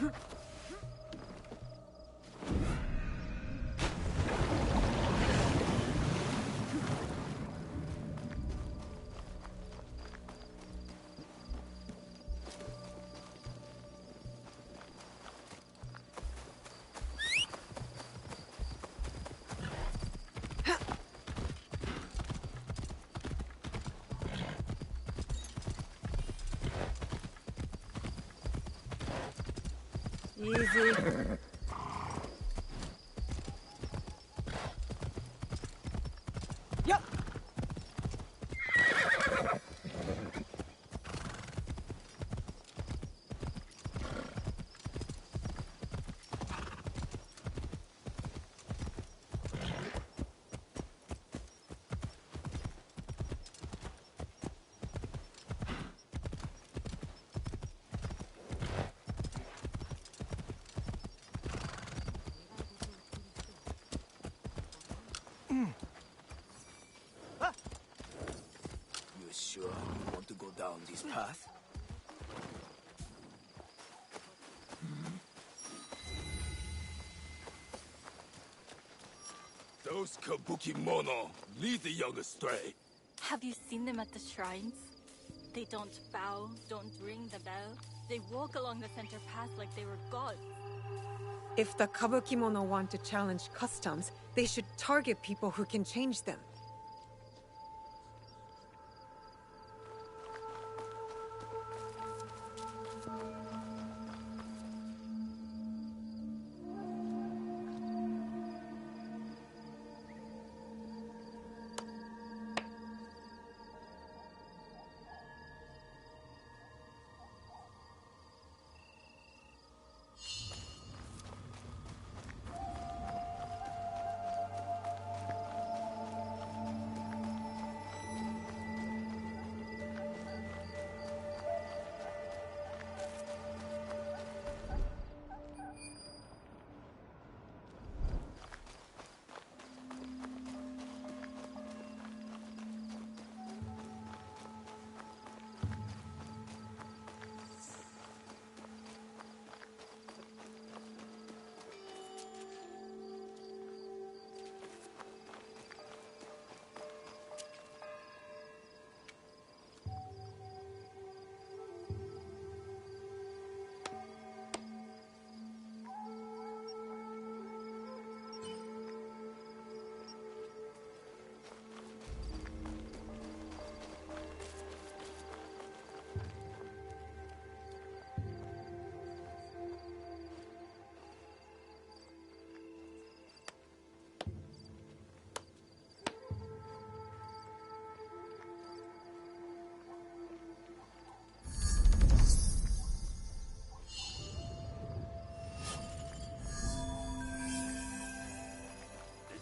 Easy. Yup. You sure you want to go down this path? Those kabuki mono lead the young astray. Have you seen them at the shrines? They don't bow, don't ring the bell. They walk along the center path like they were gods. If the kabukimono want to challenge customs, they should target people who can change them.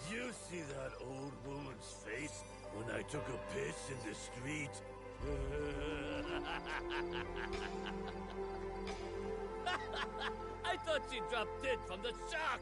Did you see that old woman's face when I took a piss in the street? I thought she dropped dead from the shock!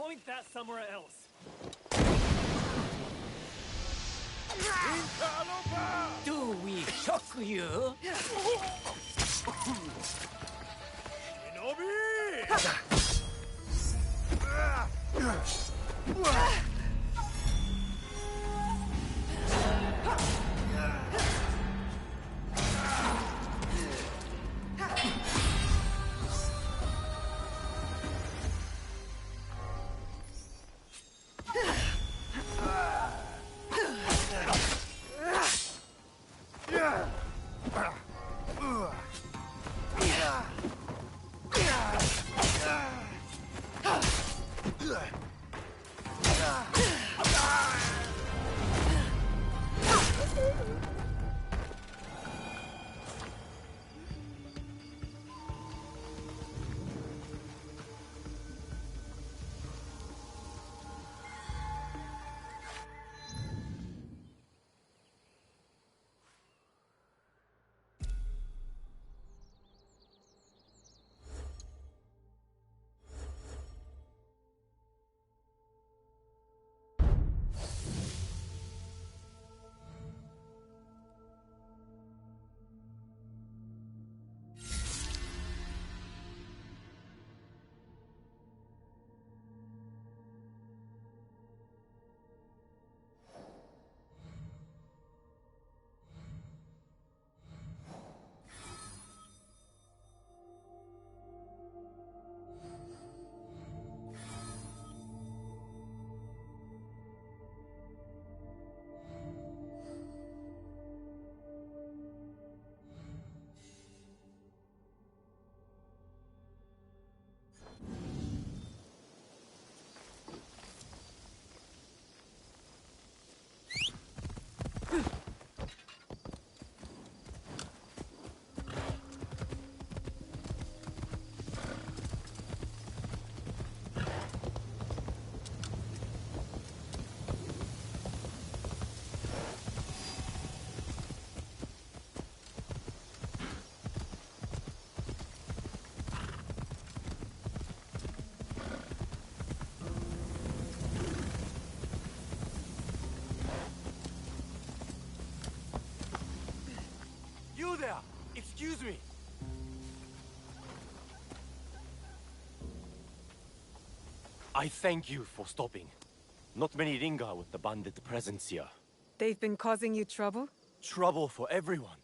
Point that somewhere else. Do we shock you? You there! Excuse me! I thank you for stopping. Not many linger with the bandit presence here. They've been causing you trouble? Trouble for everyone.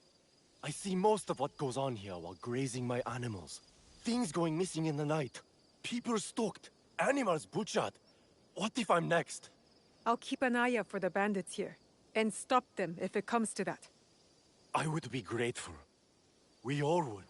I see most of what goes on here while grazing my animals. Things going missing in the night. People stalked. Animals butchered. What if I'm next? I'll keep an eye out for the bandits here. And stop them if it comes to that. I would be grateful. We all would.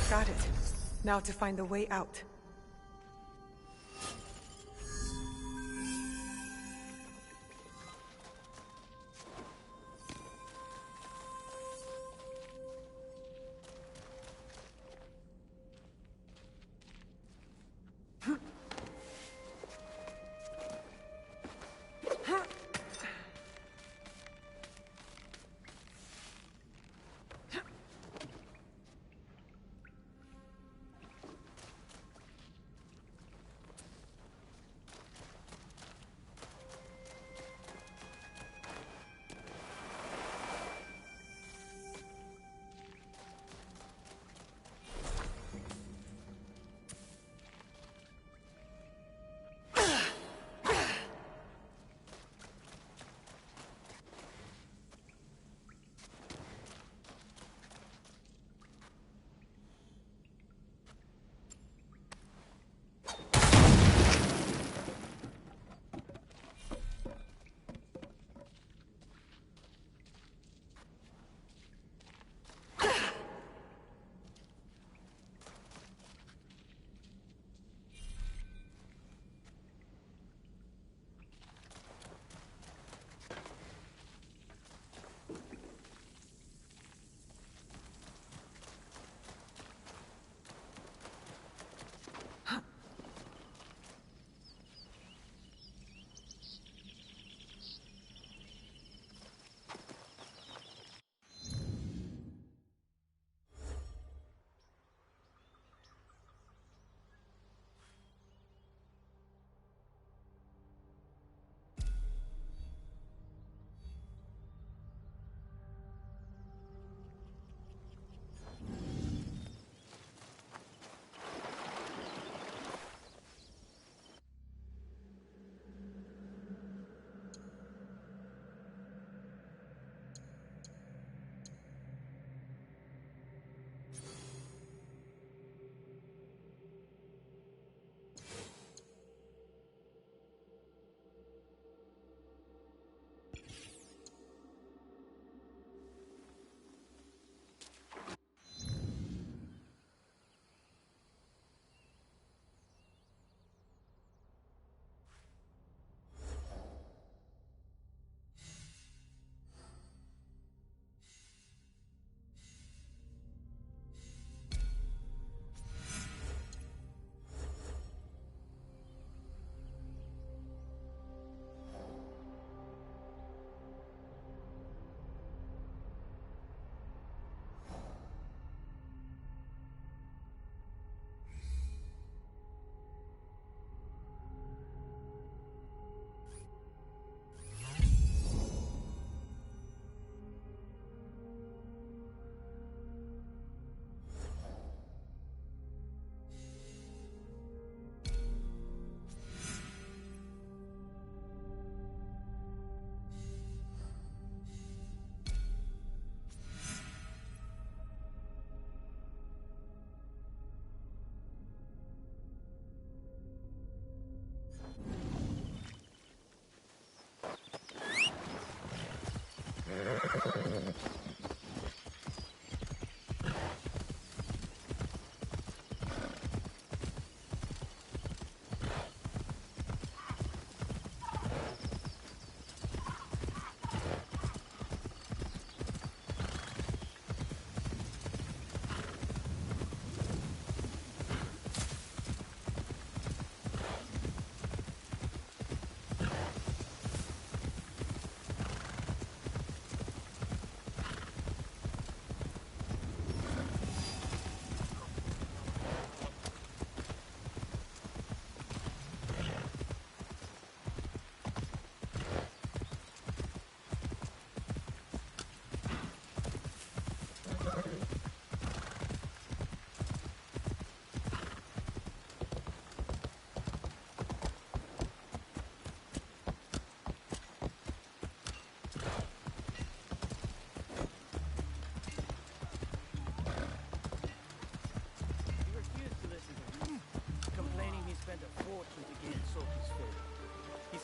Got it. Now to find the way out.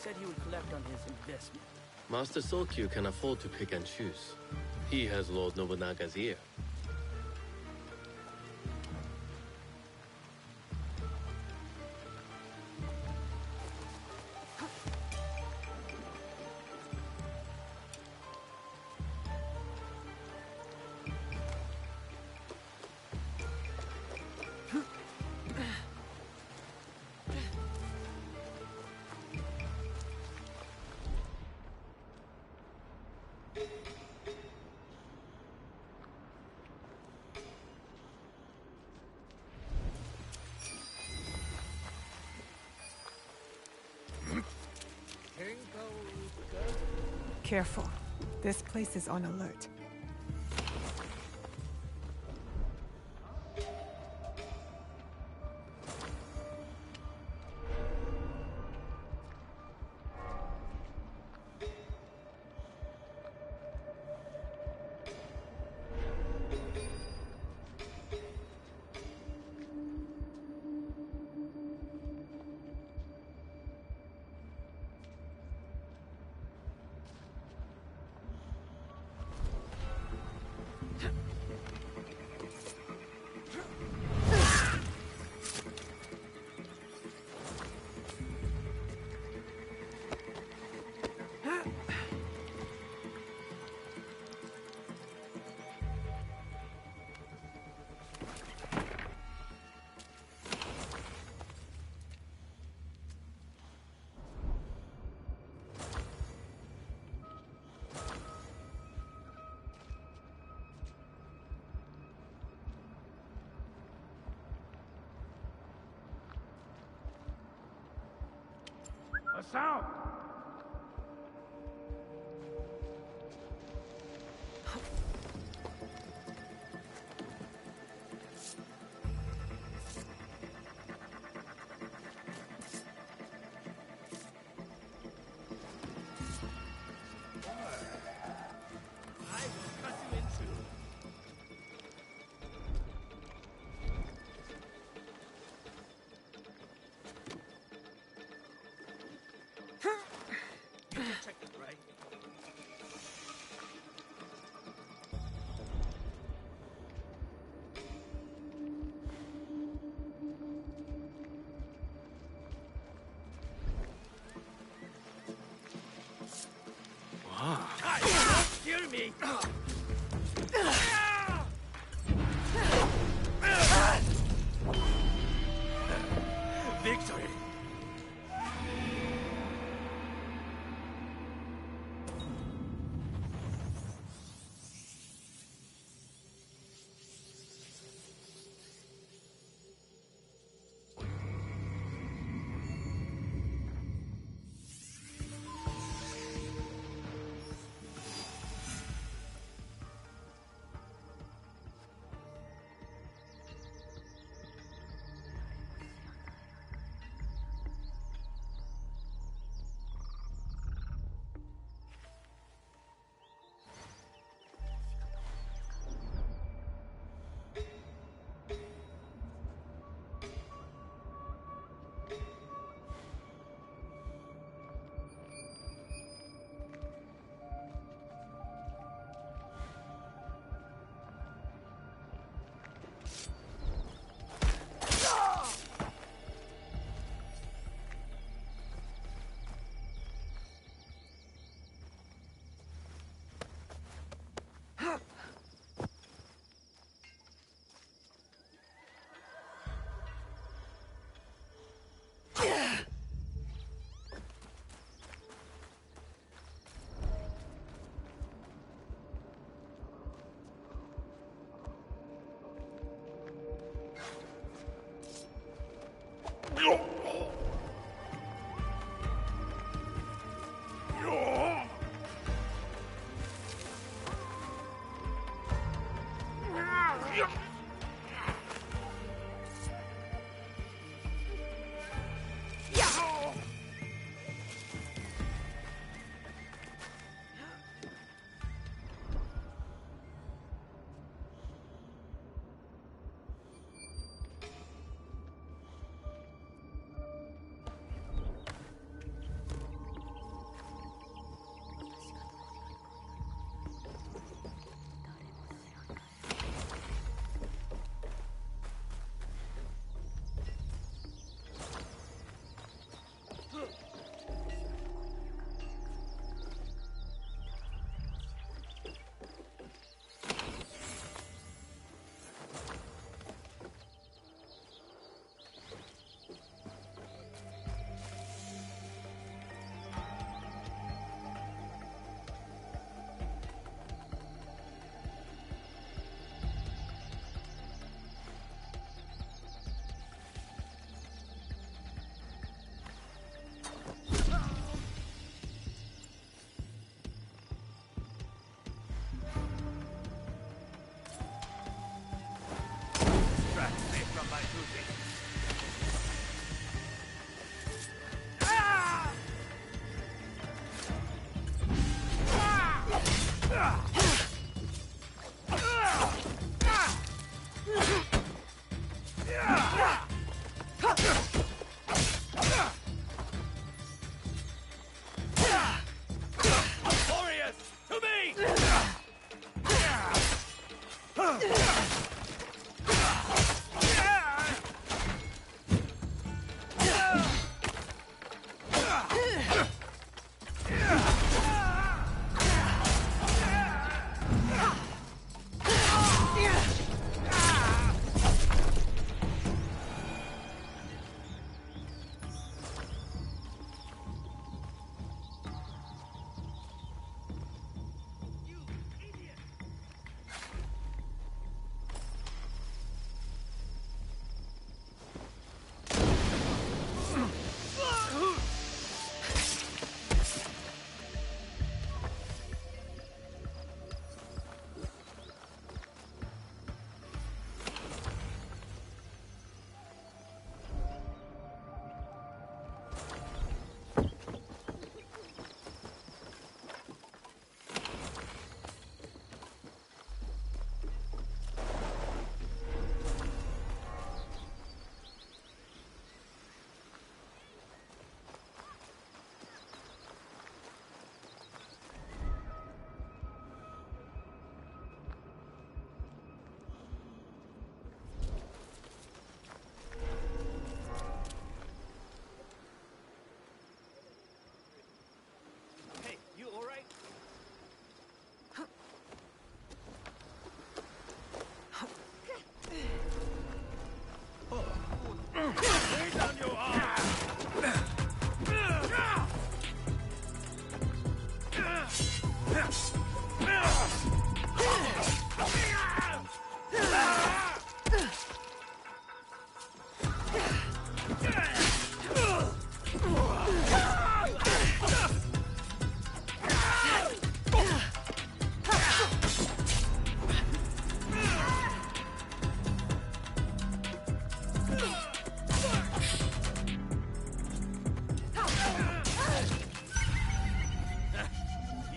Said he would collect on his investment. Master Sokyu can afford to pick and choose. He has Lord Nobunaga's ear. Careful. This place is on alert. A sound! Kill me! Victory!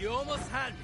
You almost had me.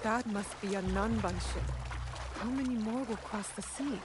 That must be a Nanban ship. How many more will cross the sea?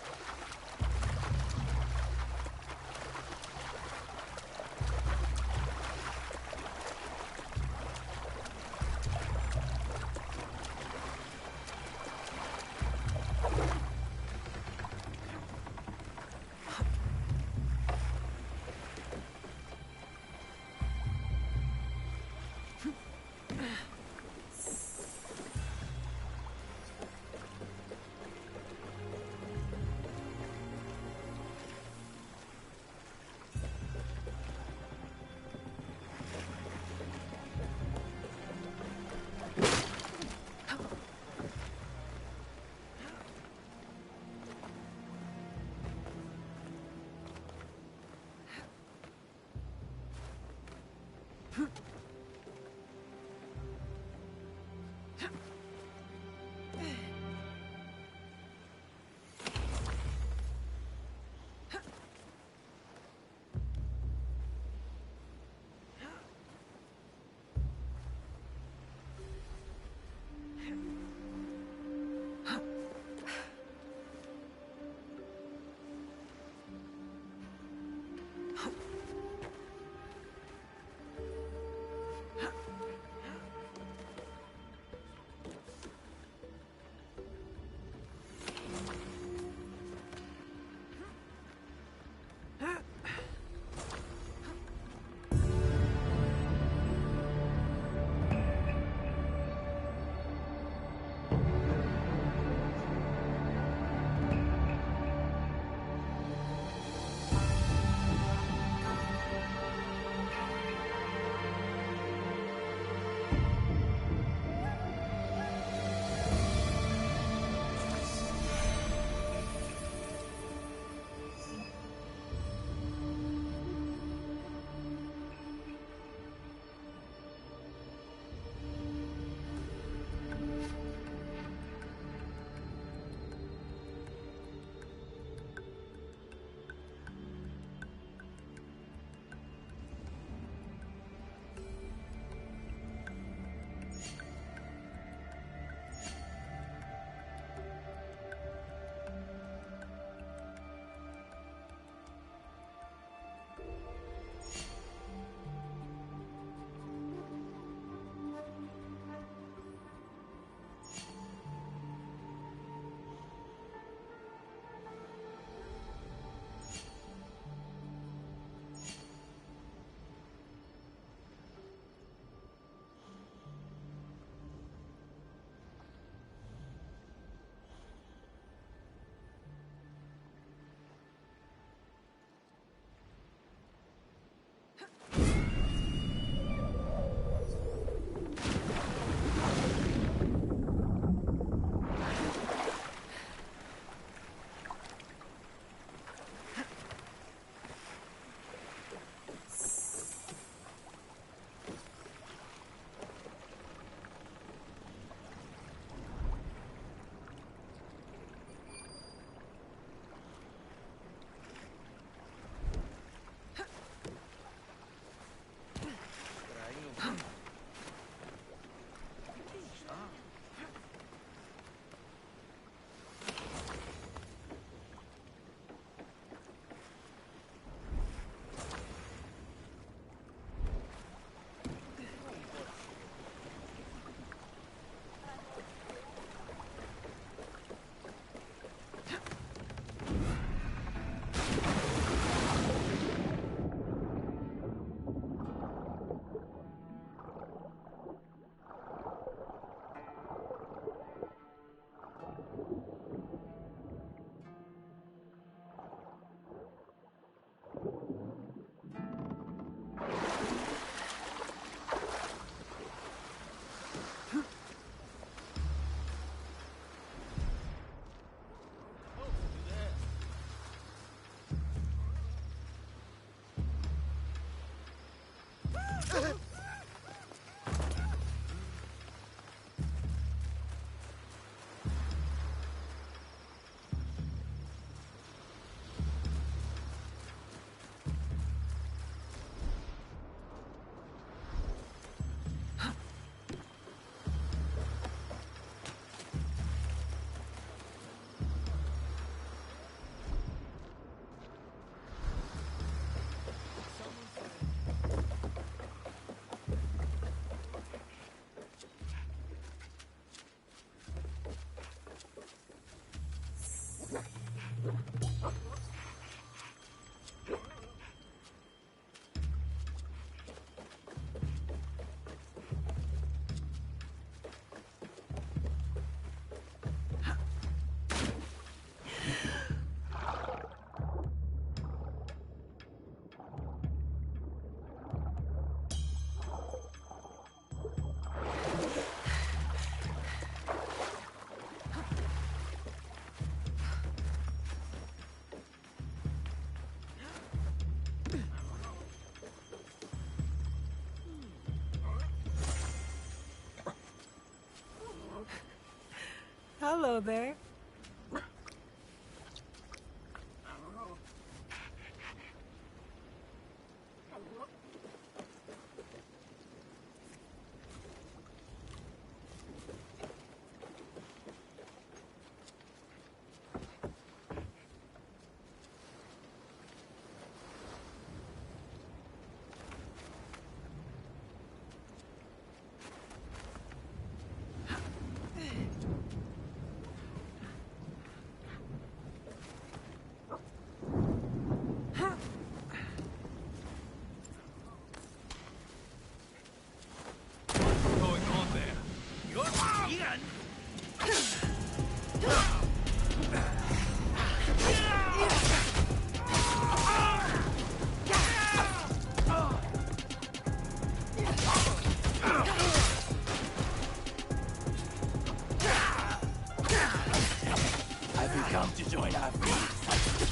Hello there.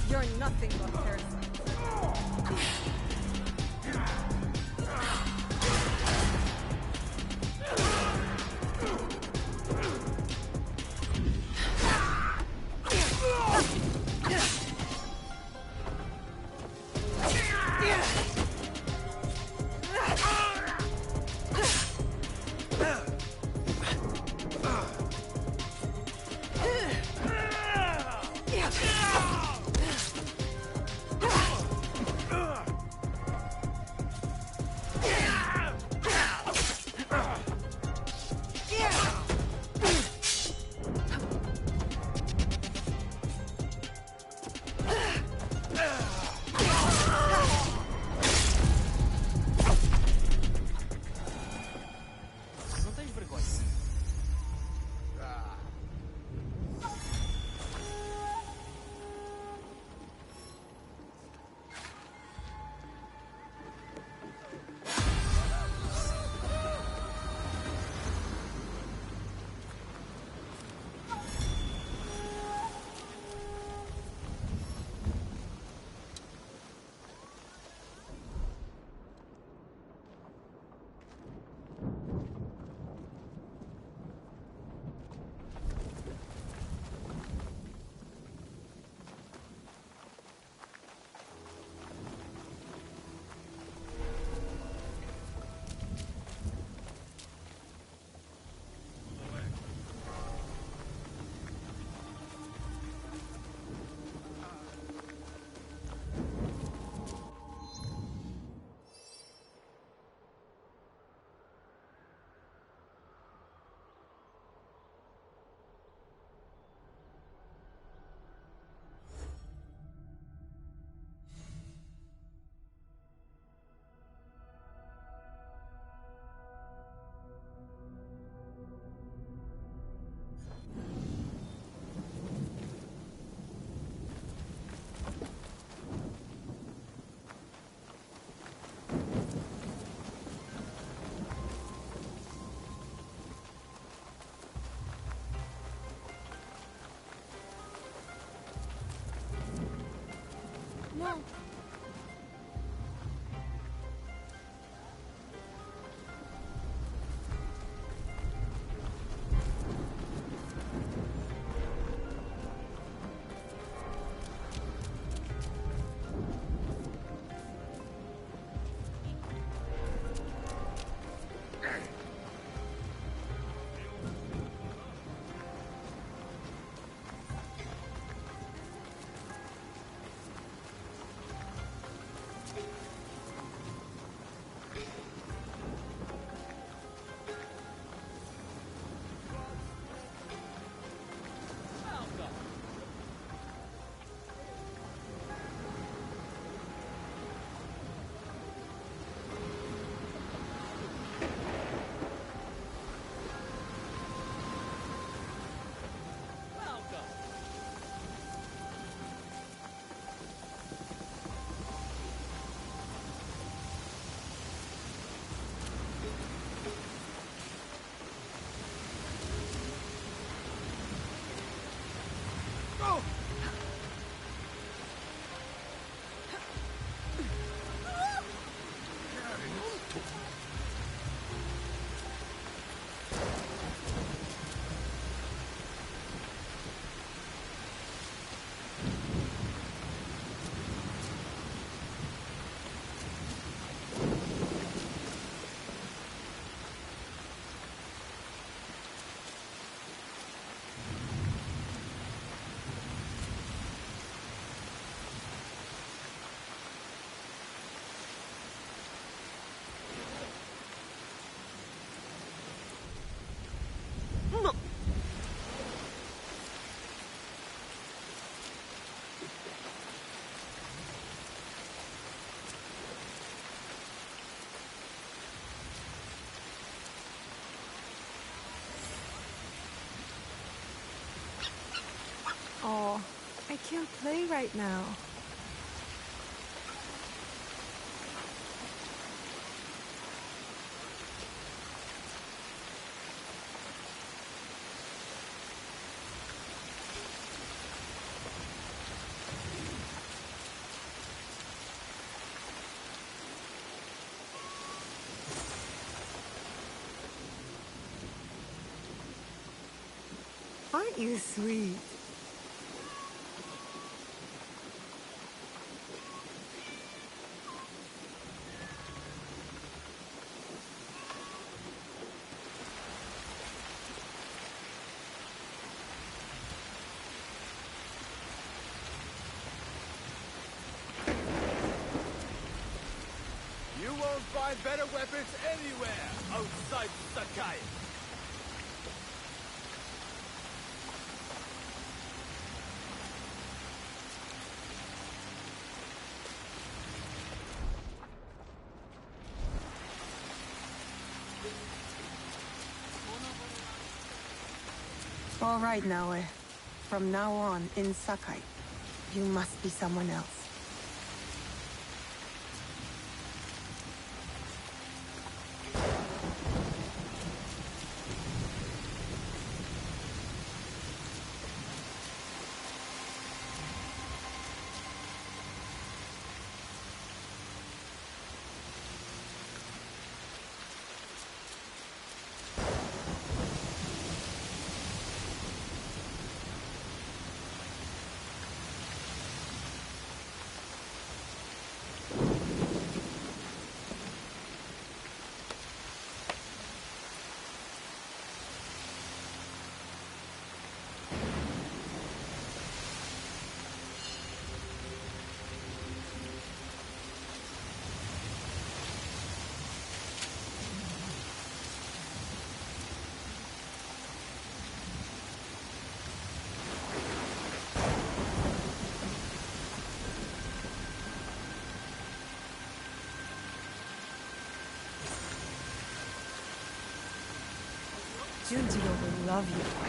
You're nothing but parasite. No. Oh, I can't play right now. Aren't you sweet? You won't find better weapons anywhere outside Sakai. All right, Naoe. From now on, in Sakai, you must be someone else. Junjiro will love you.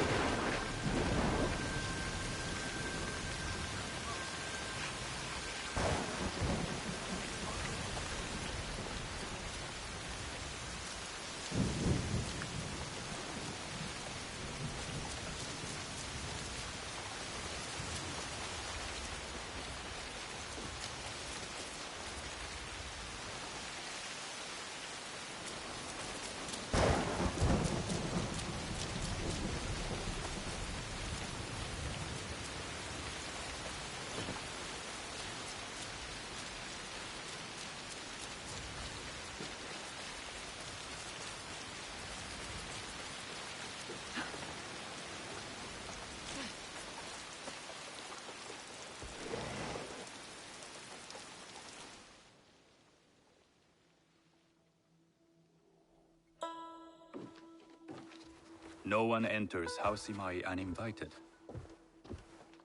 No one enters Hausimai uninvited.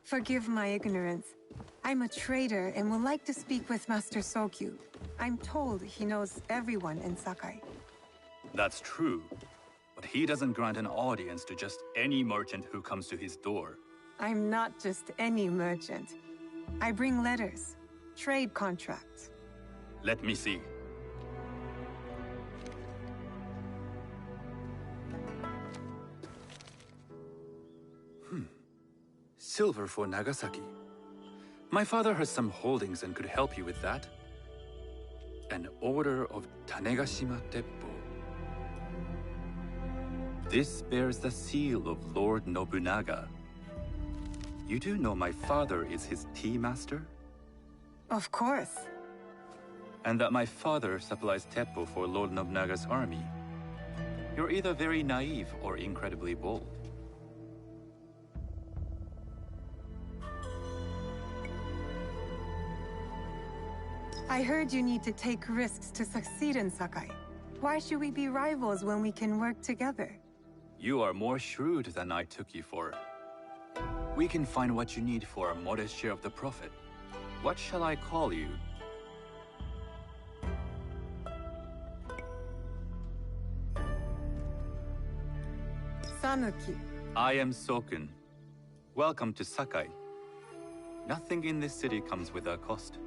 Forgive my ignorance. I'm a trader and would like to speak with Master Sokyu. I'm told he knows everyone in Sakai. That's true, but he doesn't grant an audience to just any merchant who comes to his door. I'm not just any merchant. I bring letters, trade contracts. Let me see. Silver for Nagasaki. My father has some holdings and could help you with that. An order of Tanegashima Teppo. This bears the seal of Lord Nobunaga. You do know my father is his tea master? Of course. And that my father supplies Teppo for Lord Nobunaga's army. You're either very naive or incredibly bold. I heard you need to take risks to succeed in Sakai. Why should we be rivals when we can work together? You are more shrewd than I took you for. We can find what you need for a modest share of the profit. What shall I call you? Sanuki. I am Sokun. Welcome to Sakai. Nothing in this city comes without cost.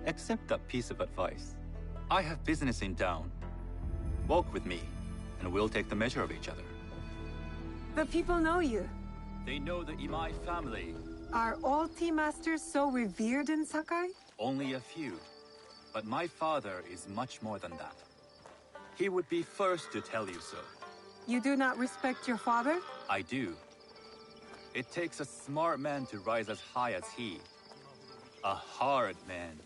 Except that piece of advice. I have business in town. Walk with me, and we'll take the measure of each other. The people know you. They know the Imai family. Are all tea masters so revered in Sakai? Only a few. But my father is much more than that. He would be first to tell you so. You do not respect your father? I do. It takes a smart man to rise as high as he. A hard man.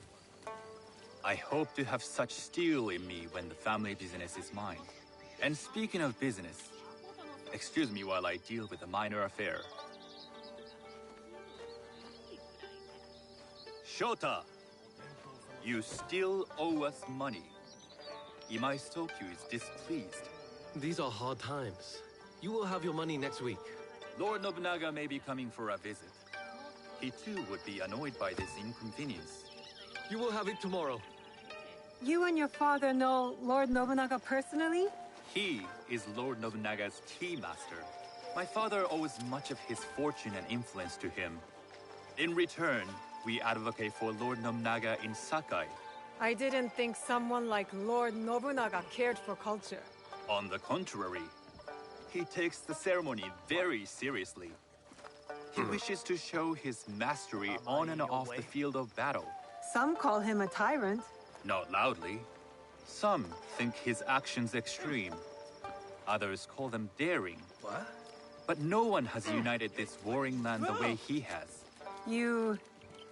I hope to have such steel in me when the family business is mine. And speaking of business, excuse me while I deal with a minor affair. Shota! You still owe us money. Imai Sokyu is displeased. These are hard times. You will have your money next week. Lord Nobunaga may be coming for a visit. He too would be annoyed by this inconvenience. You will have it tomorrow. You and your father know Lord Nobunaga personally? He is Lord Nobunaga's tea master. My father owes much of his fortune and influence to him. In return, we advocate for Lord Nobunaga in Sakai. I didn't think someone like Lord Nobunaga cared for culture. On the contrary, he takes the ceremony very seriously. He wishes to show his mastery on and off the field of battle. Some call him a tyrant. Not loudly. Some think his actions extreme. Others call them daring. What? But no one has united this warring land the way he has. You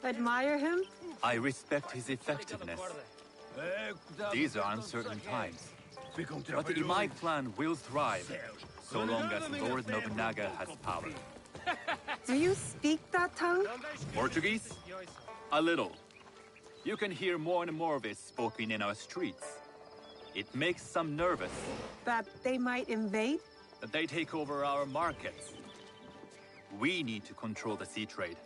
admire him? I respect his effectiveness. These are uncertain times. But the Imai clan will thrive, so long as Lord Nobunaga has power. Do you speak that tongue? Portuguese? A little. You can hear more and more of it spoken in our streets. It makes some nervous. That they might invade? That they take over our markets. We need to control the sea trade.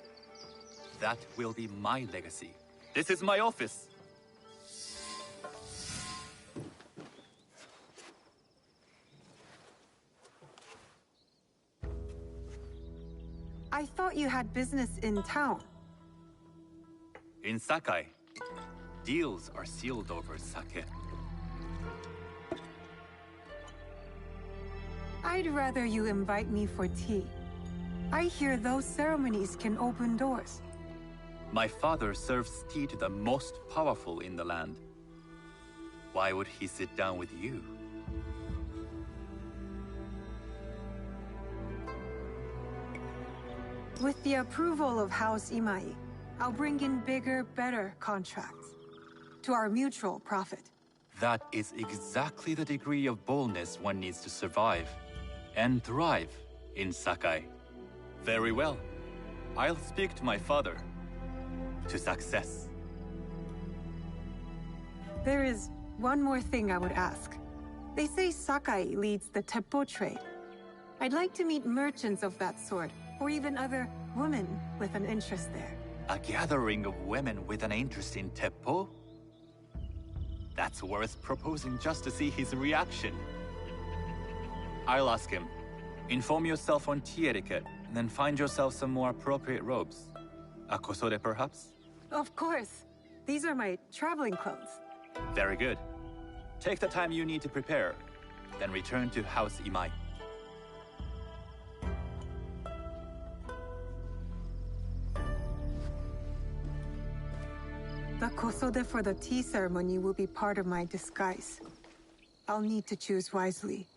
That will be my legacy. This is my office. I thought you had business in town. In Sakai, deals are sealed over sake. I'd rather you invite me for tea. I hear those ceremonies can open doors. My father serves tea to the most powerful in the land. Why would he sit down with you? With the approval of House Imai, I'll bring in bigger, better contracts. To our mutual profit. That is exactly the degree of boldness one needs to survive and thrive in Sakai. Very well. I'll speak to my father. To success. There is one more thing I would ask. They say Sakai leads the Teppo trade. I'd like to meet merchants of that sort, or even other women with an interest there. A gathering of women with an interest in Teppo? That's worth proposing just to see his reaction. I'll ask him. Inform yourself on tea etiquette, and then find yourself some more appropriate robes. A kosode, perhaps? Of course. These are my traveling clothes. Very good. Take the time you need to prepare, then return to House Imai. The kosode for the tea ceremony will be part of my disguise. I'll need to choose wisely.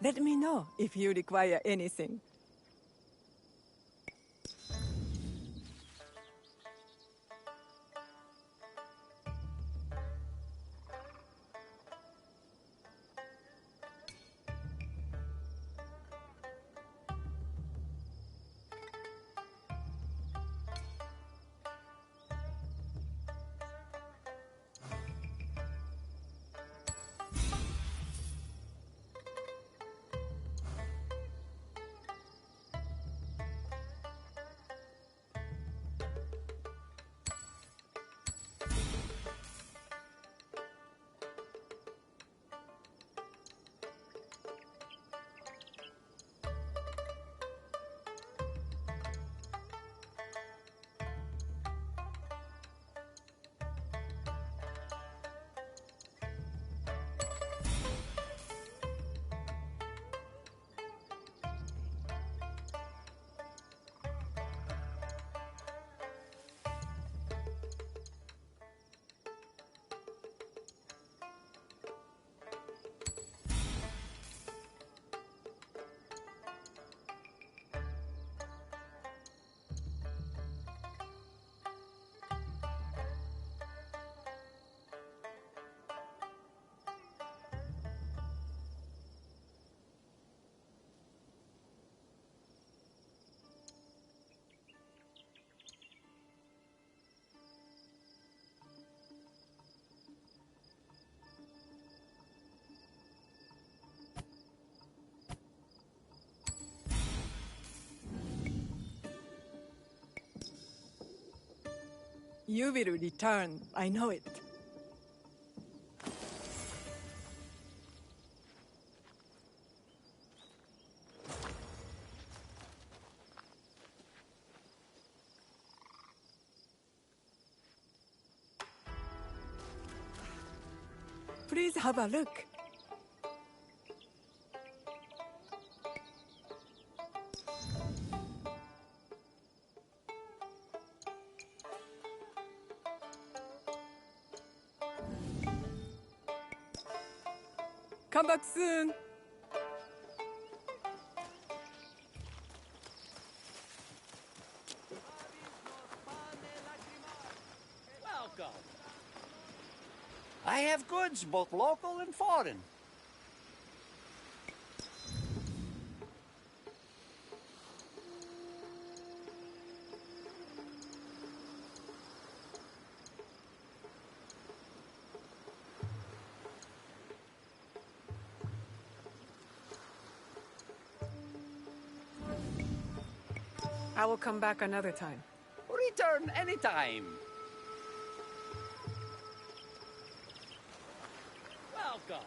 Let me know if you require anything. You will return, I know it. Please have a look. Come back soon. Welcome. I have goods, both local and foreign. I will come back another time. Return anytime. Welcome.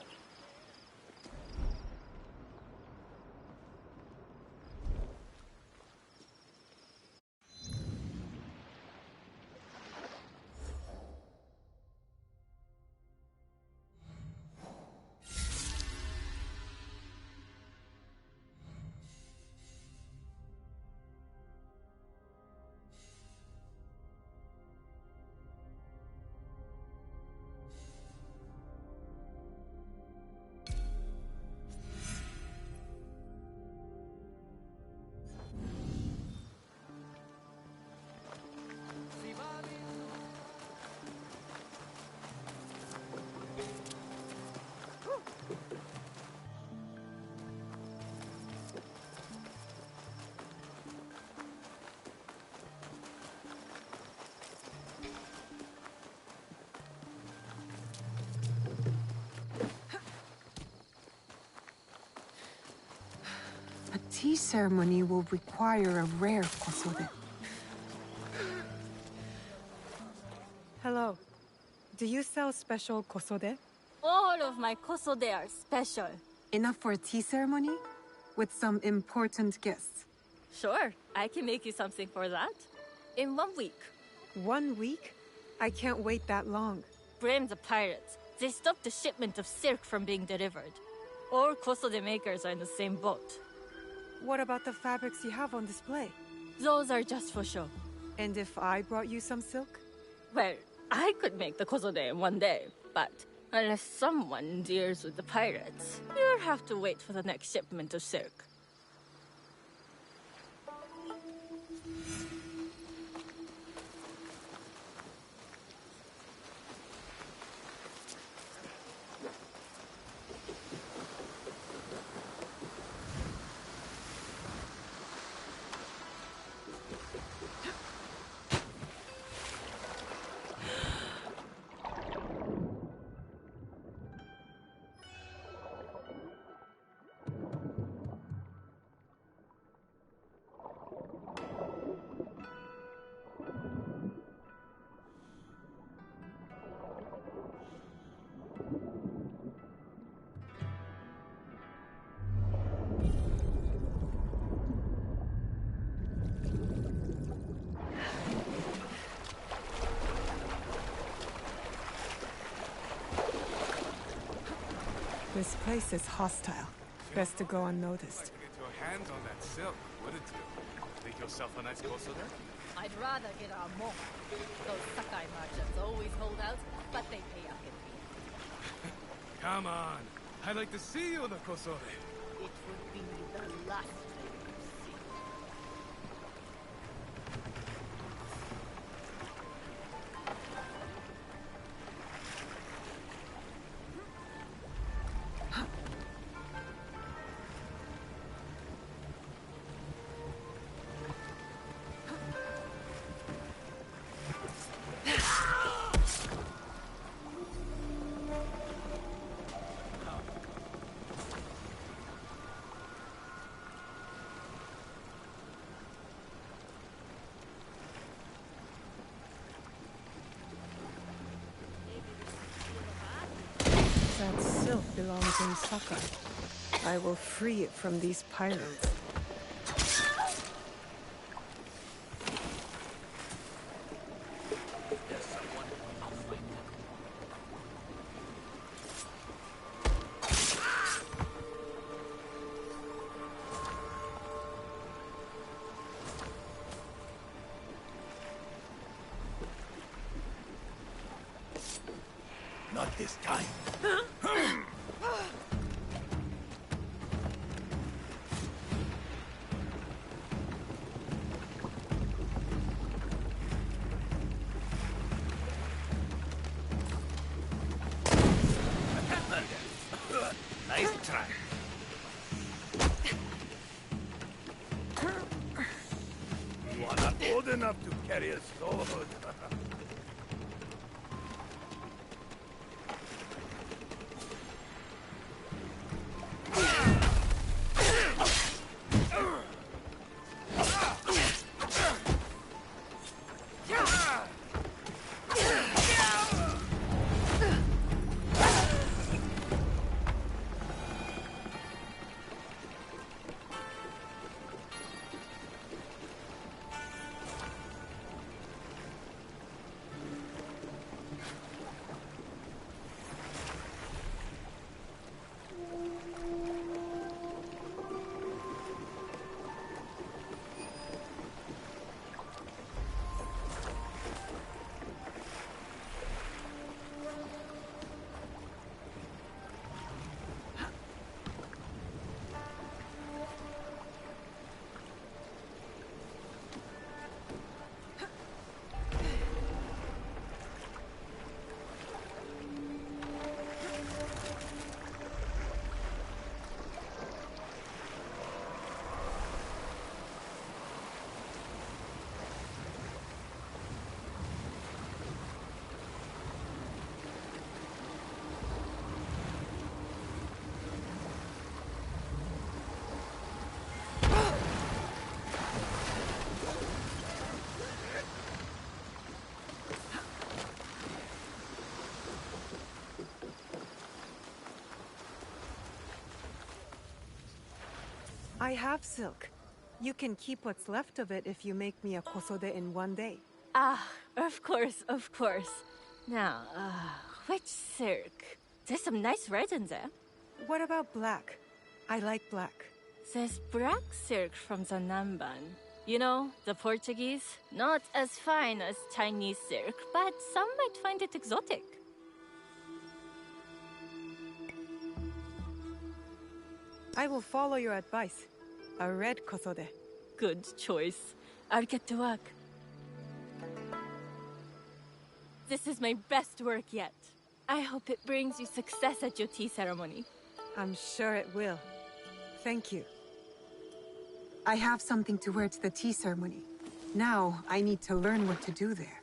A tea ceremony will require a rare kosode. Hello. Do you sell special kosode? All of my kosode are special. Enough for a tea ceremony? With some important guests. Sure, I can make you something for that. In 1 week. 1 week? I can't wait that long. Blame the pirates. They stopped the shipment of silk from being delivered. All kosode makers are in the same boat. What about the fabrics you have on display? Those are just for show. And if I brought you some silk? Well, I could make the kosode in 1 day, but unless someone deals with the pirates, you'll have to wait for the next shipment of silk. This place is hostile. Best to go unnoticed. Get your hands on that silk, wouldn't you? Make yourself a nice kosode? I'd rather get our more. Those Sakai merchants always hold out, but they pay up in beer. Come on. I'd like to see you in a kosode. It would be the last thing you see. That silk belongs in Sakai. I will free it from these pirates. Not this time. Nice try. You are not old enough to carry a sword. I have silk. You can keep what's left of it if you make me a kosode in one day. Ah, of course, of course. Now, which silk? There's some nice red in there. What about black? I like black. There's black silk from the Namban. You know, the Portuguese. Not as fine as Chinese silk, but some might find it exotic. I will follow your advice. A red kosode. Good choice. I'll get to work. This is my best work yet. I hope it brings you success at your tea ceremony. I'm sure it will. Thank you. I have something to wear to the tea ceremony. Now, I need to learn what to do there.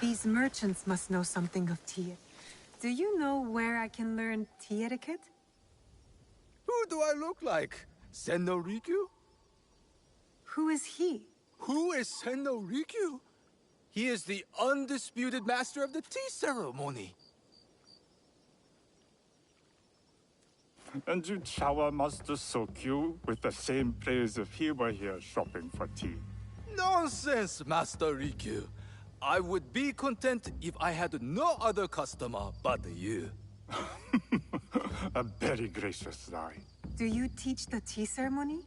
These merchants must know something of tea. Do you know where I can learn tea etiquette? Who do I look like? Senno Rikyu? Who is he? Who is Senno Rikyu? He is the undisputed master of the tea ceremony. And you shower Master Sokyu with the same praise if he were here shopping for tea. Nonsense, Master Rikyu. I would be content if I had no other customer but you. A very gracious lie. Do you teach the tea ceremony?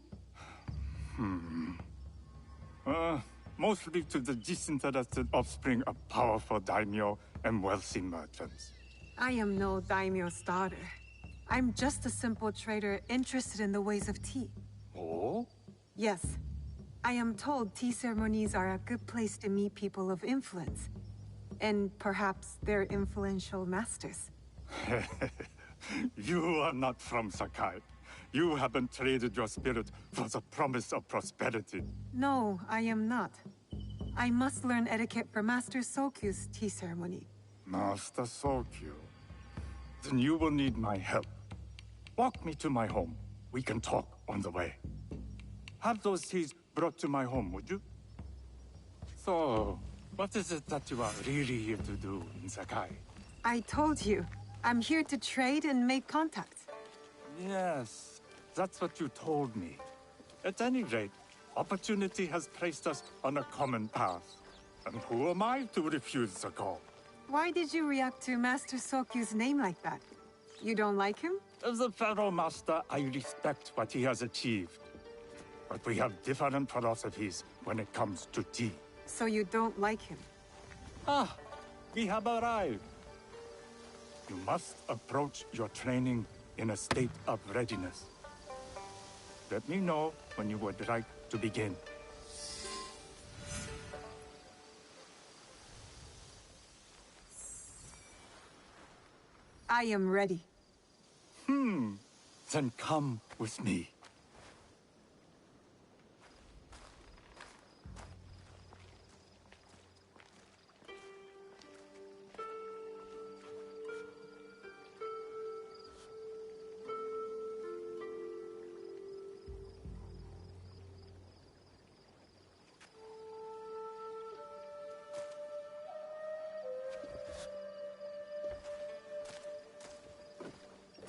Mostly to the disinterested offspring of powerful daimyo and wealthy merchants. I am no daimyo's daughter. I'm just a simple trader interested in the ways of tea. Oh? Yes. I am told tea ceremonies are a good place to meet people of influence. And perhaps their influential masters. You are not from Sakai. You haven't traded your spirit for the promise of prosperity. No, I am not. I must learn etiquette for Master Sokyu's tea ceremony. Master Sokyu. Then you will need my help. Walk me to my home. We can talk on the way. Have those teas brought to my home, would you? So, what is it that you are really here to do in Sakai? I told you. I'm here to trade and make contacts. Yes, that's what you told me. At any rate, opportunity has placed us on a common path. And who am I to refuse the call? Why did you react to Master Sokyu's name like that? You don't like him? As a Pharaoh Master, I respect what he has achieved. But we have different philosophies when it comes to tea. So you don't like him? Ah, we have arrived. You must approach your training in a state of readiness. Let me know when you would like to begin. I am ready. Then come with me.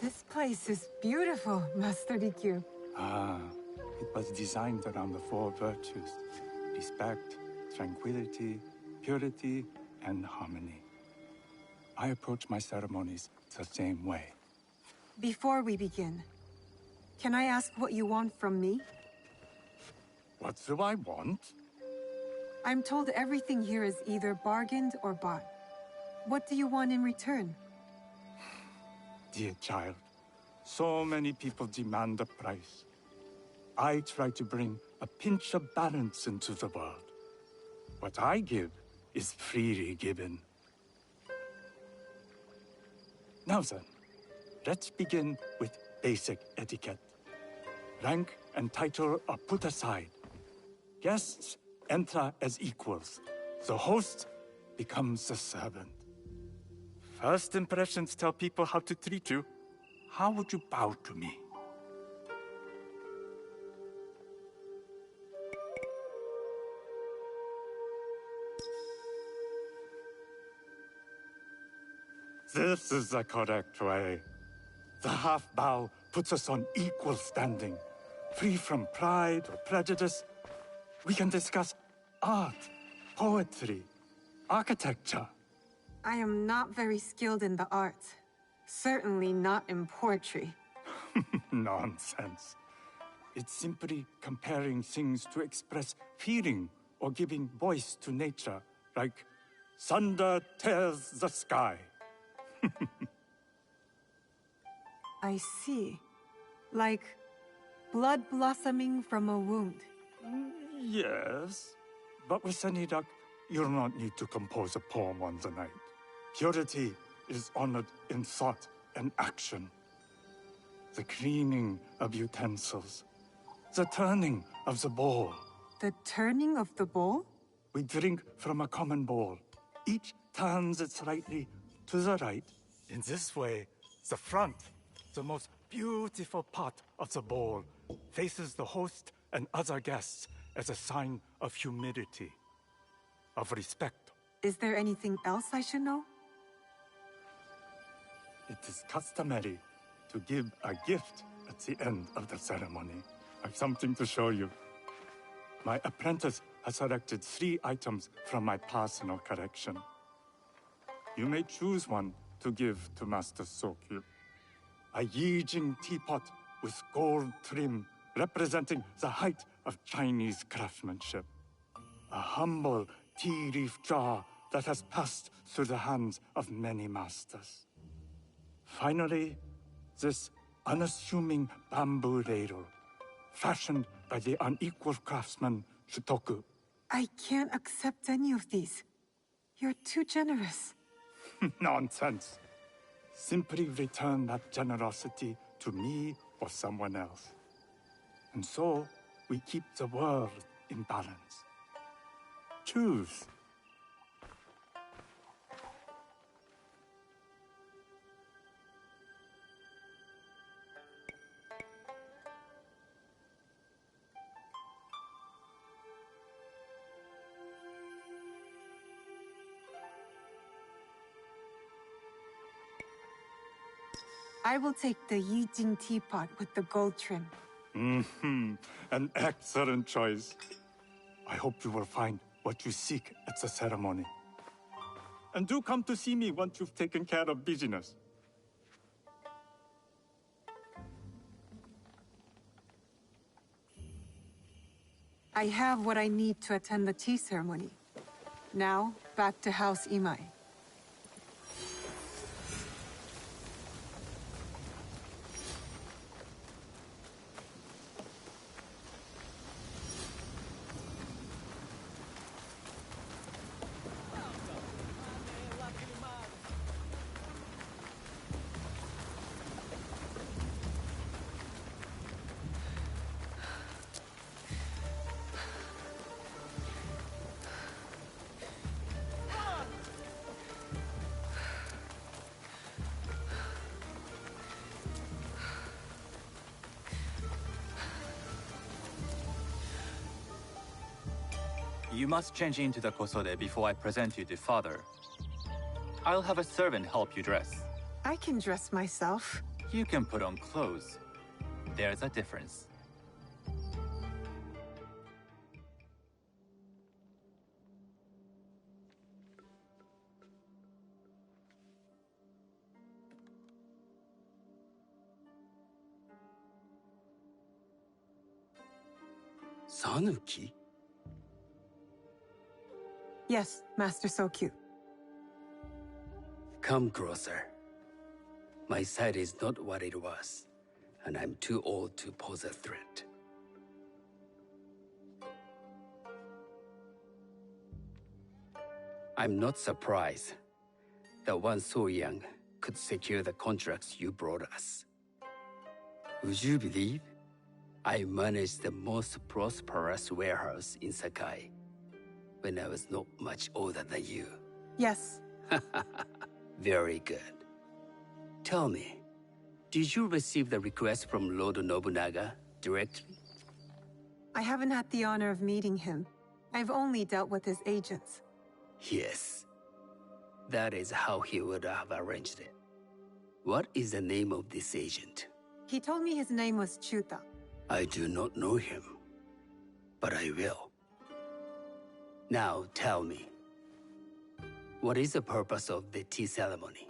This place is beautiful, Master Rikyu. It was designed around the four virtues: respect, tranquility, purity, and harmony. I approach my ceremonies the same way. Before we begin, can I ask what you want from me? What do I want? I'm told everything here is either bargained or bought. What do you want in return? Dear child, so many people demand a price. I try to bring a pinch of balance into the world. What I give is freely given. Now then, let's begin with basic etiquette. Rank and title are put aside. Guests enter as equals. The host becomes the servant. First impressions tell people how to treat you. How would you bow to me? This is the correct way. The half bow puts us on equal standing, free from pride or prejudice. We can discuss art, poetry, architecture. I am not very skilled in the arts. Certainly not in poetry. Nonsense. It's simply comparing things to express feeling or giving voice to nature, like thunder tears the sky. I see. Like blood blossoming from a wound. Yes, but with any luck, you'll not need to compose a poem on the night. Purity is honored in thought and action. The cleaning of utensils. The turning of the bowl. The turning of the bowl? We drink from a common bowl. Each turns it slightly to the right. In this way, the front, the most beautiful part of the bowl, faces the host and other guests as a sign of humility, of respect. Is there anything else I should know? It is customary to give a gift at the end of the ceremony. I've something to show you. My apprentice has selected 3 items from my personal collection. You may choose one to give to Master Sokyu. A Yijing teapot with gold trim representing the height of Chinese craftsmanship. A humble tea leaf jar that has passed through the hands of many masters. Finally, this unassuming bamboo ladle, fashioned by the unequal craftsman Shutoku. I can't accept any of these. You're too generous. Nonsense. Simply return that generosity to me or someone else. And so, we keep the world in balance. Choose. I will take the Yijing teapot with the gold trim. An excellent choice. I hope you will find what you seek at the ceremony. And do come to see me once you've taken care of business. I have what I need to attend the tea ceremony. Now, back to House Imai. You must change into the kosode before I present you to father. I'll have a servant help you dress. I can dress myself. You can put on clothes. There's a difference. Sanuki? Yes, Master Sokyu. Come closer. My sight is not what it was, and I'm too old to pose a threat. I'm not surprised that one so young could secure the contracts you brought us. Would you believe I managed the most prosperous warehouse in Sakai when I was not much older than you? Yes. Very good. Tell me, did you receive the request from Lord Nobunaga directly? I haven't had the honor of meeting him. I've only dealt with his agents. Yes. That is how he would have arranged it. What is the name of this agent? He told me his name was Chuta. I do not know him, but I will. Now tell me, what is the purpose of the tea ceremony?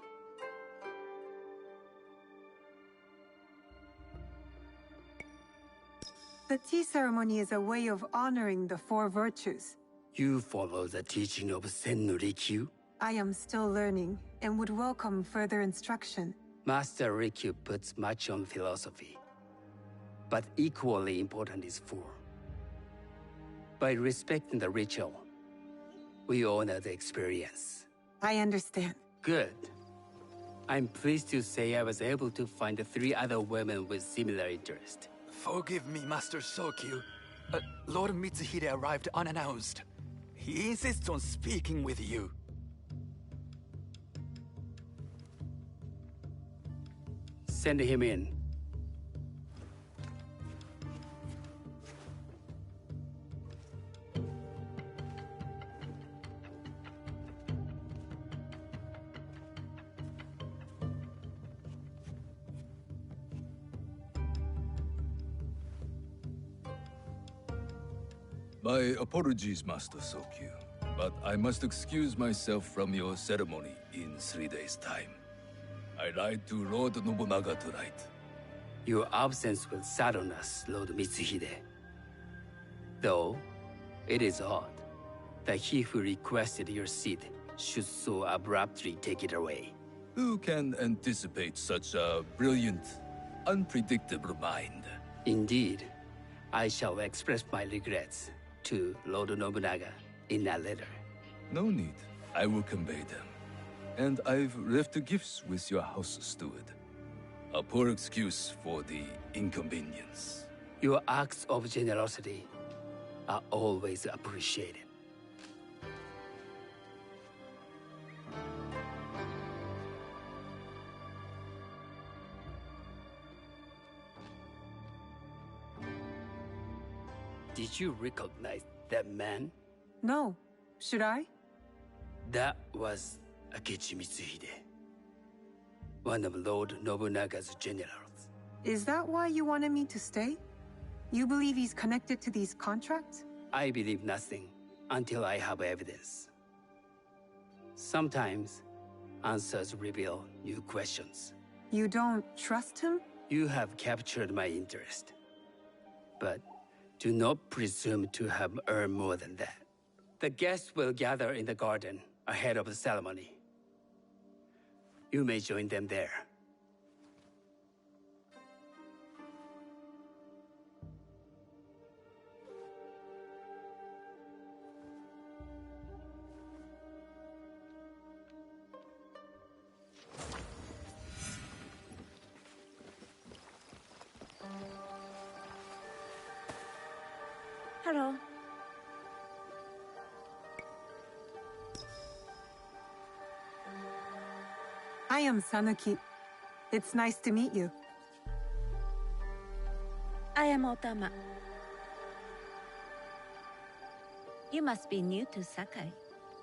The tea ceremony is a way of honoring the four virtues. You follow the teaching of Sennu Rikyu? I am still learning and would welcome further instruction. Master Rikyu puts much on philosophy, but equally important is form. By respecting the ritual, we honor the experience. I understand. Good. I'm pleased to say I was able to find 3 other women with similar interest. Forgive me, Master Sokyu. Lord Mitsuhide arrived unannounced. He insists on speaking with you. Send him in. My apologies, Master Sokyu, but I must excuse myself from your ceremony in 3 days' time. I lied to Lord Nobunaga tonight. Your absence will sadden us, Lord Mitsuhide. Though, it is odd that he who requested your seat should so abruptly take it away. Who can anticipate such a brilliant, unpredictable mind? Indeed, I shall express my regrets to Lord Nobunaga in a letter. No need. I will convey them. And I've left the gifts with your house steward. A poor excuse for the inconvenience. Your acts of generosity are always appreciated. Did you recognize that man? No. Should I? That was Akechi Mitsuhide, one of Lord Nobunaga's generals. Is that why you wanted me to stay? You believe he's connected to these contracts? I believe nothing until I have evidence. Sometimes, answers reveal new questions. You don't trust him? You have captured my interest. But do not presume to have earned more than that. The guests will gather in the garden ahead of the ceremony. You may join them there. Hello. I am Sanuki. It's nice to meet you. I am Otama. You must be new to Sakai.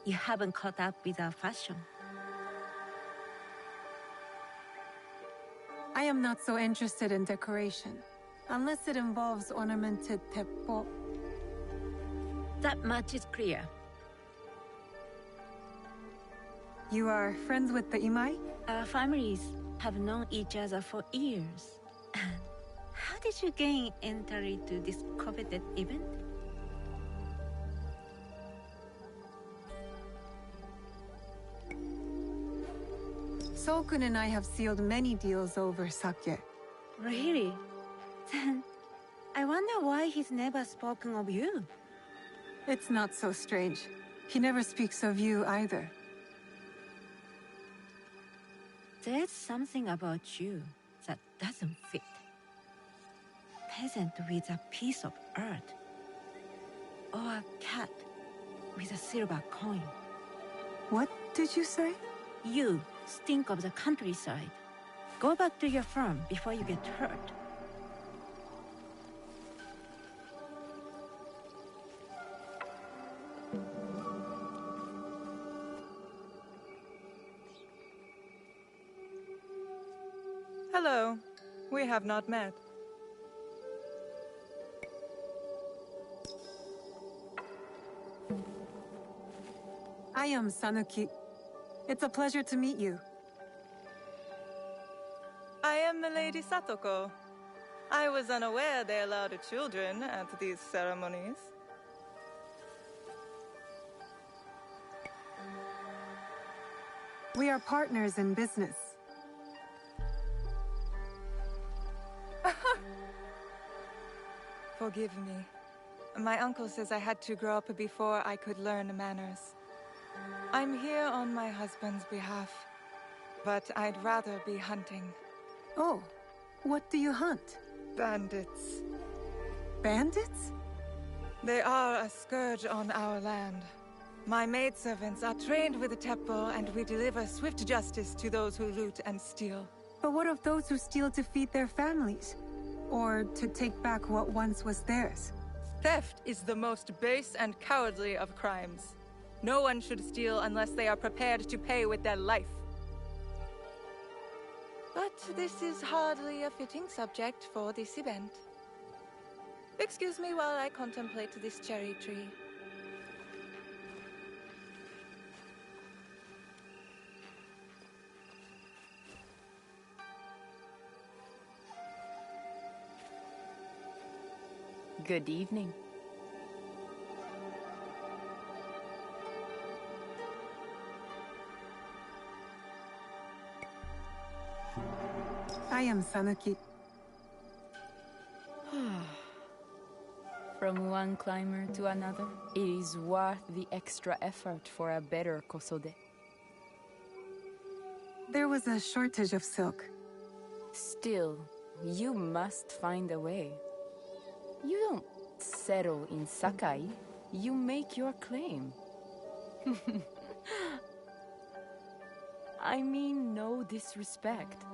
You haven't caught up with our fashion. I am not so interested in decoration, unless it involves ornamented teppo. That much is clear. You are friends with the Imai? Our families have known each other for years. How did you gain entry to this coveted event? Sokun and I have sealed many deals over sake. Really? Then I wonder why he's never spoken of you. It's not so strange. He never speaks of you either. There's something about you that doesn't fit. Peasant with a piece of earth. Or a cat with a silver coin. What did you say? You stink of the countryside. Go back to your farm before you get hurt. Hello. We have not met. I am Sanuki. It's a pleasure to meet you. I am Milady Satoko. I was unaware they allowed children at these ceremonies. We are partners in business. Forgive me. My uncle says I had to grow up before I could learn manners. I'm here on my husband's behalf, but I'd rather be hunting. Oh, what do you hunt? Bandits. Bandits? They are a scourge on our land. My maidservants are trained with the teppo, and we deliver swift justice to those who loot and steal. But what of those who steal to feed their families? Or to take back what once was theirs? Theft is the most base and cowardly of crimes. No one should steal unless they are prepared to pay with their life. But this is hardly a fitting subject for this event. Excuse me while I contemplate this cherry tree. Good evening. I am Sanuki. From one climber to another, it is worth the extra effort for a better kosode. There was a shortage of silk. Still, you must find a way. You don't settle in Sakai, you make your claim. I mean no disrespect.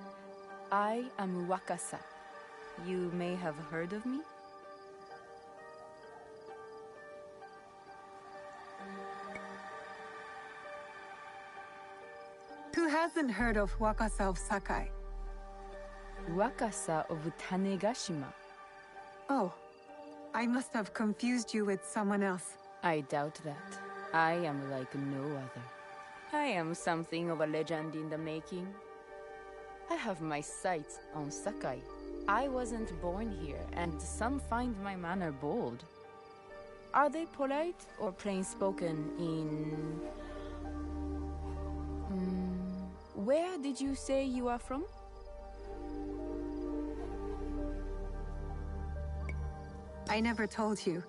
I am Wakasa. You may have heard of me? Who hasn't heard of Wakasa of Sakai? Wakasa of Tanegashima. Oh, I must have confused you with someone else. I doubt that. I am like no other. I am something of a legend in the making. I have my sights on Sakai. I wasn't born here, and some find my manner bold. Are they polite or plain-spoken in... Where did you say you are from? I never told you.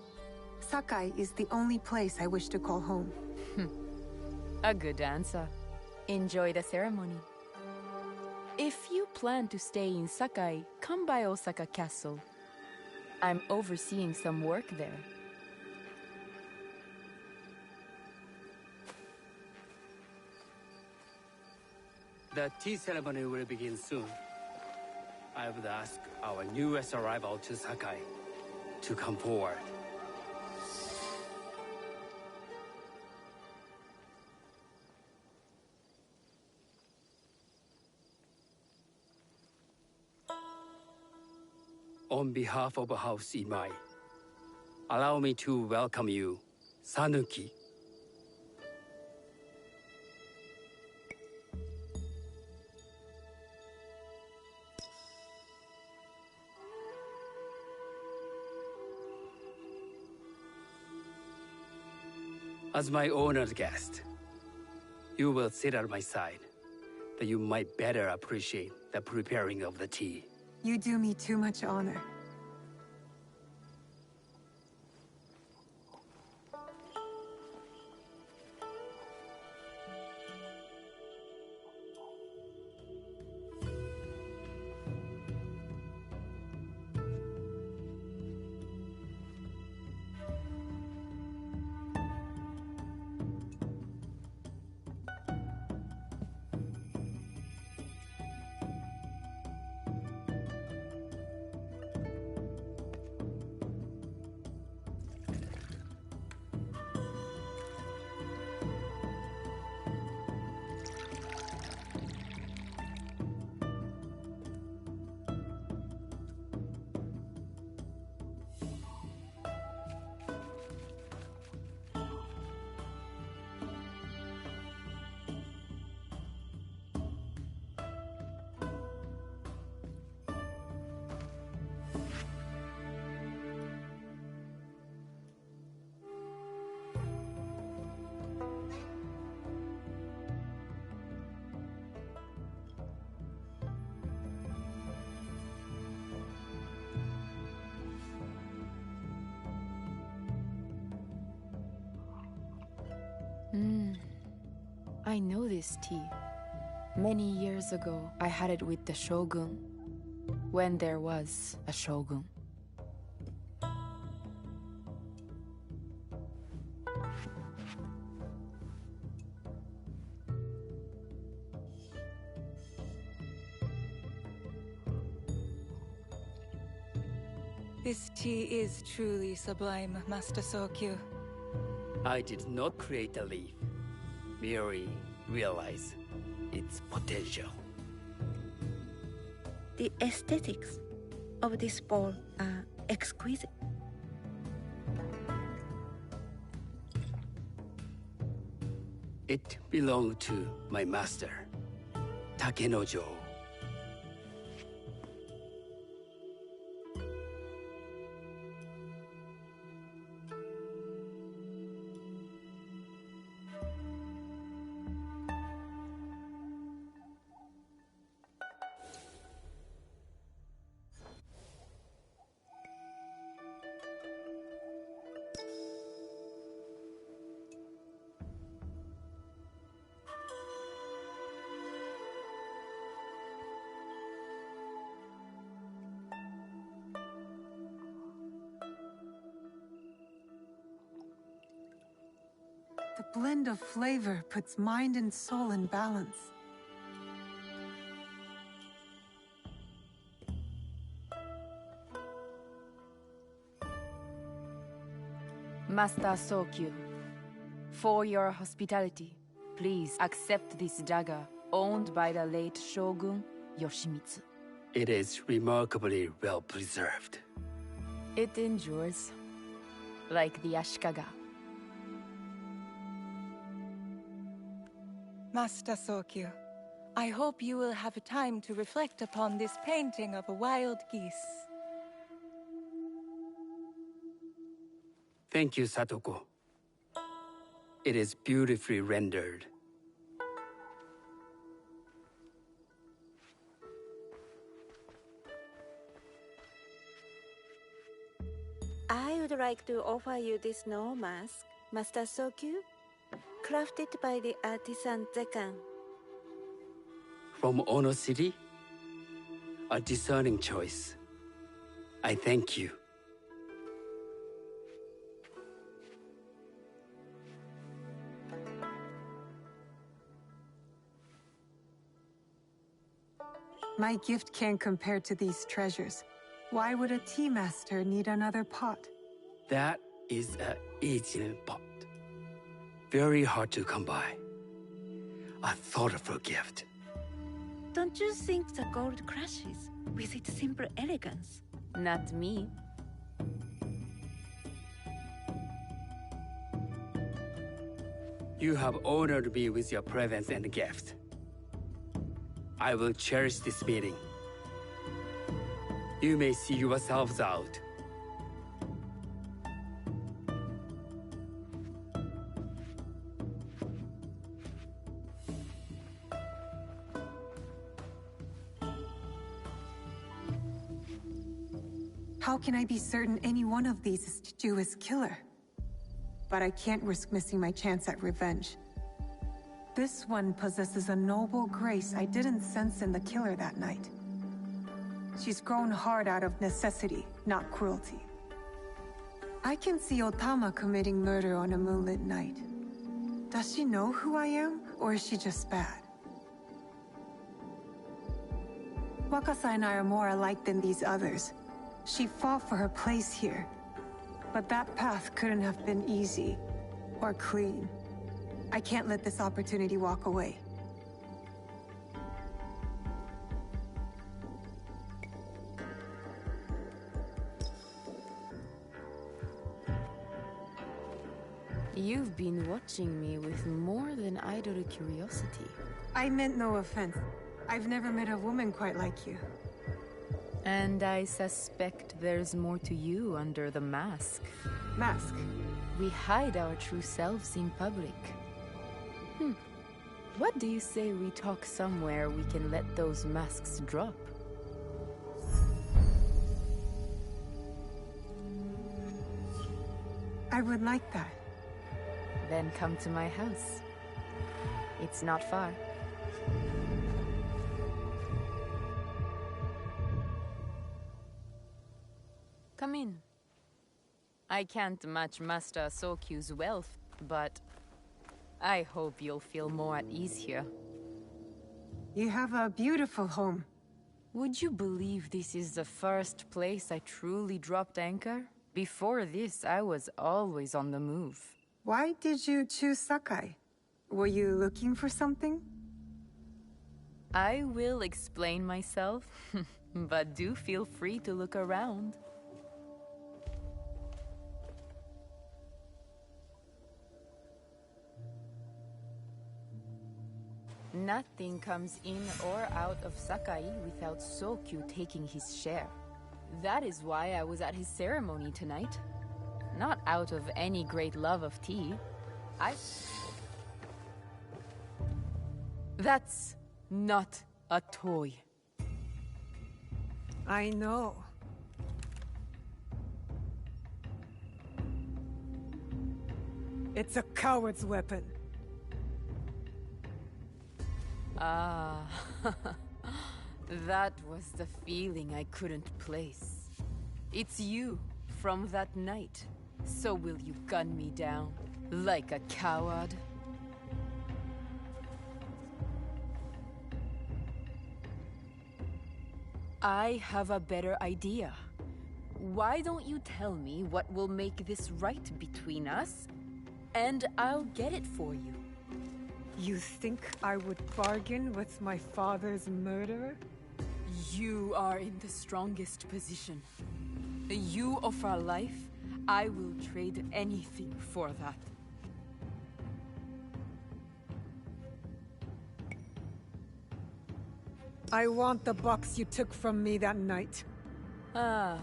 Sakai is the only place I wish to call home. A good answer. Enjoy the ceremony. If you plan to stay in Sakai, come by Osaka Castle. I'm overseeing some work there. The tea ceremony will begin soon. I would ask our newest arrival to Sakai to come forward. On behalf of House Imai, allow me to welcome you, Sanuki. As my honored guest, you will sit at my side, that you might better appreciate the preparing of the tea. You do me too much honor. I know this tea. Many years ago, I had it with the shogun, when there was a shogun. This tea is truly sublime, Master Sokyu. I did not create the leaf, merely realize its potential. The aesthetics of this bowl are exquisite. It belonged to my master, Takenojo. The blend of flavor puts mind and soul in balance. Master Sokyu, for your hospitality, please accept this dagger owned by the late Shogun Yoshimitsu. It is remarkably well preserved. It endures, like the Ashikaga. Master Sokyu, I hope you will have time to reflect upon this painting of a wild geese. Thank you, Satoko. It is beautifully rendered. I would like to offer you this snow mask, Master Sokyu, crafted by the artisan Zekan. From Ono City? A discerning choice. I thank you. My gift can't compare to these treasures. Why would a tea master need another pot? That is a Asian pot. Very hard to come by. A thoughtful gift. Don't you think the gold crashes with its simple elegance? Not me. You have honored me with your presence and gift. I will cherish this meeting. You may see yourselves out. How can I be certain any one of these is to do his killer? But I can't risk missing my chance at revenge. This one possesses a noble grace I didn't sense in the killer that night. She's grown hard out of necessity, not cruelty. I can see Otama committing murder on a moonlit night. Does she know who I am, or is she just bad? Wakasa and I are more alike than these others. She fought for her place here. But that path couldn't have been easy, or clean. I can't let this opportunity walk away. You've been watching me with more than idle curiosity. I meant no offense. I've never met a woman quite like you. And I suspect there's more to you under the mask. Mask? We hide our true selves in public. What do you say we talk somewhere we can let those masks drop? I would like that. Then come to my house. It's not far. Come in. I can't match Master Sokyu's wealth, but I hope you'll feel more at ease here. You have a beautiful home. Would you believe this is the first place I truly dropped anchor? Before this, I was always on the move. Why did you choose Sakai? Were you looking for something? I will explain myself, but do feel free to look around. Nothing comes in or out of Sakai without Sokyu taking his share. That is why I was at his ceremony tonight. Not out of any great love of tea. That's not a toy. I know. It's a coward's weapon. Ah, that was the feeling I couldn't place. It's you, from that night. So will you gun me down, like a coward? I have a better idea. Why don't you tell me what will make this right between us, and I'll get it for you. You think I would bargain with my father's murderer? You are in the strongest position. You offer life, I will trade anything for that. I want the box you took from me that night. Ah,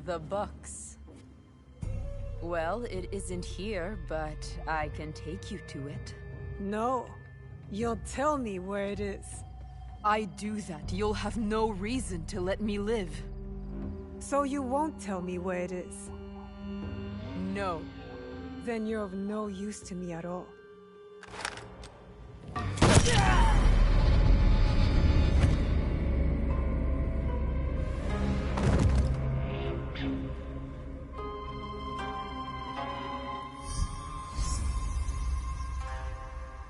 the box. Well, it isn't here, but I can take you to it. No, you'll tell me where it is. I do that, you'll have no reason to let me live. So you won't tell me where it is? No. Then you're of no use to me at all.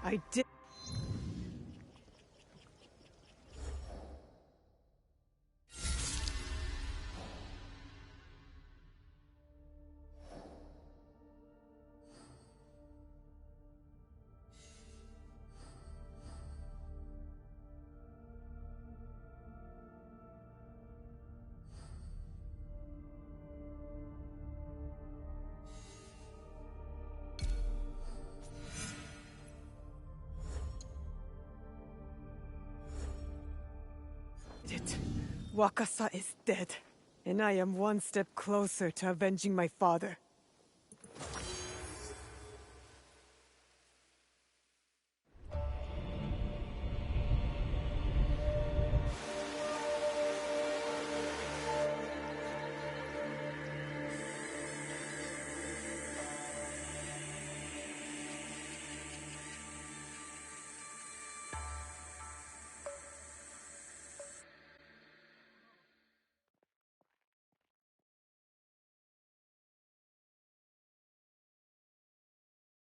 I did. Wakasa is dead, and I am one step closer to avenging my father.